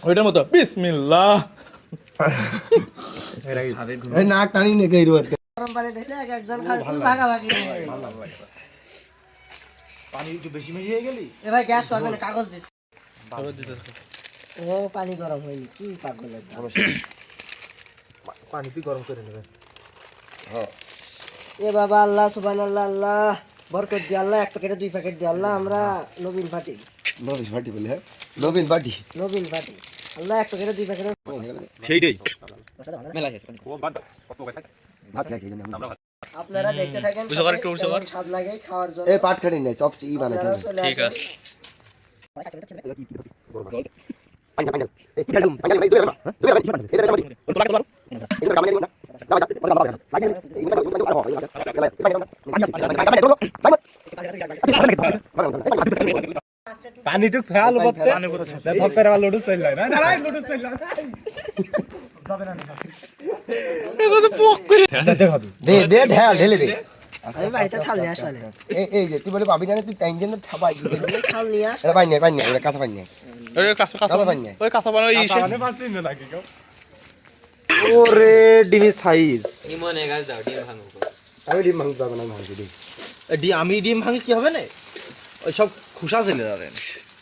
ওইটার মতো বিসমিল্লাহ। এই নাক টানি নে কই রোদ গরম পানি দিলে একজন খালি ভাগাভাগি পানি একটু বেশি বেশি হয়ে গেলি এ ভাই গ্যাস করবে না, কাগজ দিস। কাগজ দিতে ও পানি গরম হয়নি, কি পাগল একদম। পানি তুই গরম করে নেবে। হ্যাঁ এ বাবা, আল্লাহ সুবহানাল্লাহ, আল্লাহ বরকত দি আল্লাহ, এক প্যাকেটে 2 প্যাকেট দি আল্লাহ। আমরা নবীন পার্টি, নবীন পার্টি বলে। হ্যাঁ নবীন পার্টি, নবীন পার্টি আল্লাহ, এক প্যাকেটে 2 প্যাকেট সেইটাই মেলা আছে ভাত খাই না আমরা। আপনারা দেখতে থাকেন, বুঝো আর একটু বুঝো আর স্বাদ লাগে খাওয়ার জন্য। এই পাট খাড়ি নাই, চপ ই বানাই আপনারা চলে ঠিক আসেন। পানি টুক ফেল বলতে ধপের আর লুডু চল না না লুডু চল না যাবে না এগো তো পক করে দে দে ঢেল ঢেলে দে। আমি বাড়িতে থাল নিয়ে আসবানে, এই যে তুই বলে ভাবি জানে তুই টেনশন না ছাপাই দিবি। থাল নিয়ে আস। এটা পাই না এটা কাঁচা পাই না। ওই কাঁচা কাঁচা কাঁচা পাই না। ওই কাঁচা বানাই ইসে পানি পাচ্ছি না নাকি কেউ ওরে ডিমি সাইজ। ইমনে গাছ দাও ডিম ভাঙো আমি ডিম ভাঙতে পারবো না, ভাঙতে দিই। আমি ডিম ভাঙি কি হবে না, ওই সব খুশা চলে যাবে।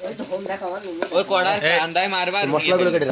ওই তো হোম দেখা আমার রুমে। ওই কড়ার কান্দায় মারবা আর মশলাগুলো কেটে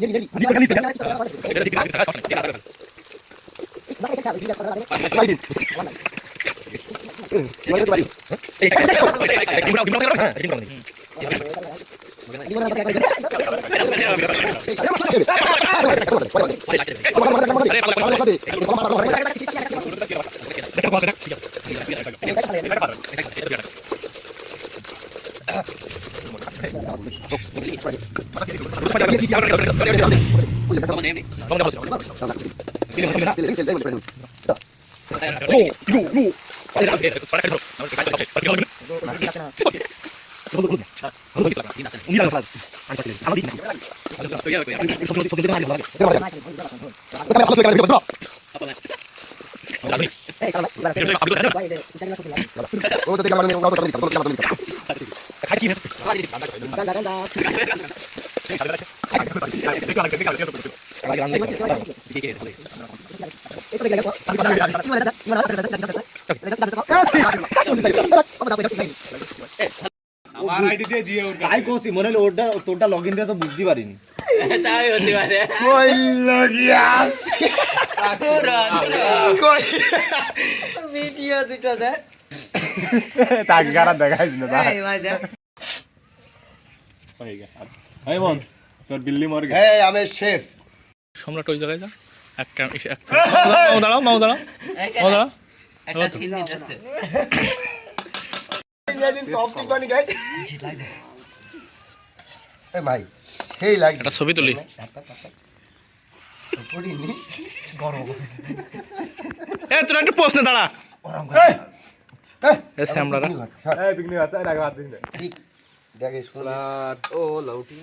আমার আইডি দিয়ে দিও তাই কোসি মনে হলো ওটা তোরটা লগইন দিয়ে তো বুঝতে পারিনি তাই হতে পারে কই লাগিয়াস কই ভিডিও দুটো দে। তাক গারা দেখাইছ না এই ভাই দেখ, হয়ে গেল এই মন তোর বিল্লি মর গেল এই আমি শেফ। সম্রাট ওই জায়গায় যা একটা দাঁড়াও মাও দাঁড়াও মাও দাঁড়াও একটা ছিল আছে দিন সব ঠিক বানি গাই। এ ভাই সেই লাগে একটা ছবি তুলি পড়িনি গরম। এ তোরা একটু প্রশ্নে দাঁড়া এ শ্যামলারা এই পিকনি আছে আগে হাত দিন দেখে শোনা। ও লাউটি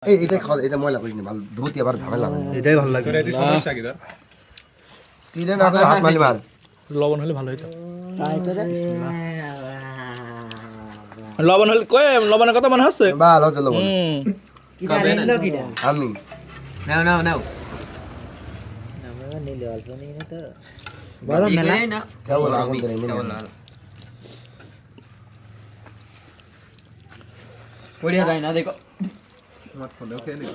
এই এটা খাওয়া, এটা ময়লা করিনি, ভালো ধুতি আবার ঝামেলা হবে। এটাই ভালো লাগে তোর সমস্যা কি তোর কিনে না করে হাত মারি মার। লবণ হলে ভালো হতো তাই তো দেখ। লবণ হলে কই লবণের কথা মনে হচ্ছে ভালো চলো বল। কি জানিলো কি না, আমি নাও নাও নাও আমরা নিলে অল্প নিয়ে না তো বড় মেলা না কেবল আগুন ধরে নিয়ে পড়িয়া গায় না দেখো তোমার ফোনেও খেয়ে নিও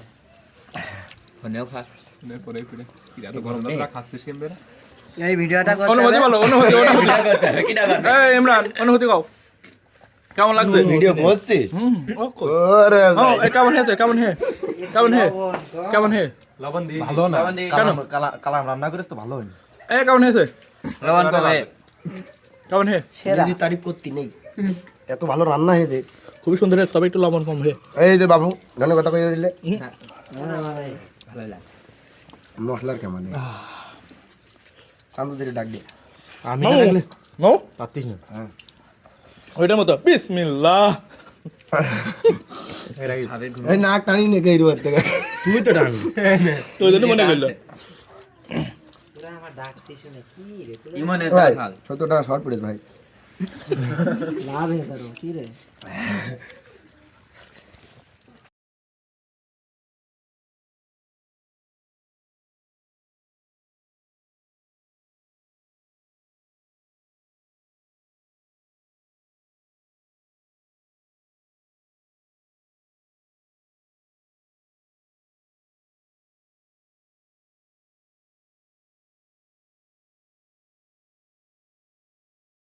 ফোনেও খা নে পরে পরে কি এত গরম দাদা খাচ্ছিস কেমবে না এই ভিডিওটা করতে অনুমতি বলো অনুমতি কিটা করবে এই ইমরান অনুমতি কও কেমন লাগছে ভিডিও করছিস? ও কই ওরে ও এ কেমন হে কেমন হে কেমন হে কেমন হে লবণ দি ভালো না, লবণ দি কেন কালাম রান্না করিস তো ভালো হয়নি। এ কেমন হেছে লবণ কবে কেমন হে যদি তারিফ করতে নেই, এত ভালো রান্না হয়েছে। খুবই সুন্দর হে তবে একটু লবণ কম হে এই যে বাবু ধন্যবাদ কথা কই দিলে ভালো লাগে মশলার কেমন শান্ত ধীরে ডাক দে। আমি মাও লাগলে মাও পাতিস না হ্যাঁ ওইটার মতো বিসমিল্লাহ এই নাক টানি নে কই রোদ থেকে তুই তো ডান তো ওই জন্য মনে করলো পুরা আমার ডাকছি শুনে কি রে তুই ইমনে ভাই খাল 70 টাকা শর্ট পড়েছে ভাই। লাভ হে করো কি রে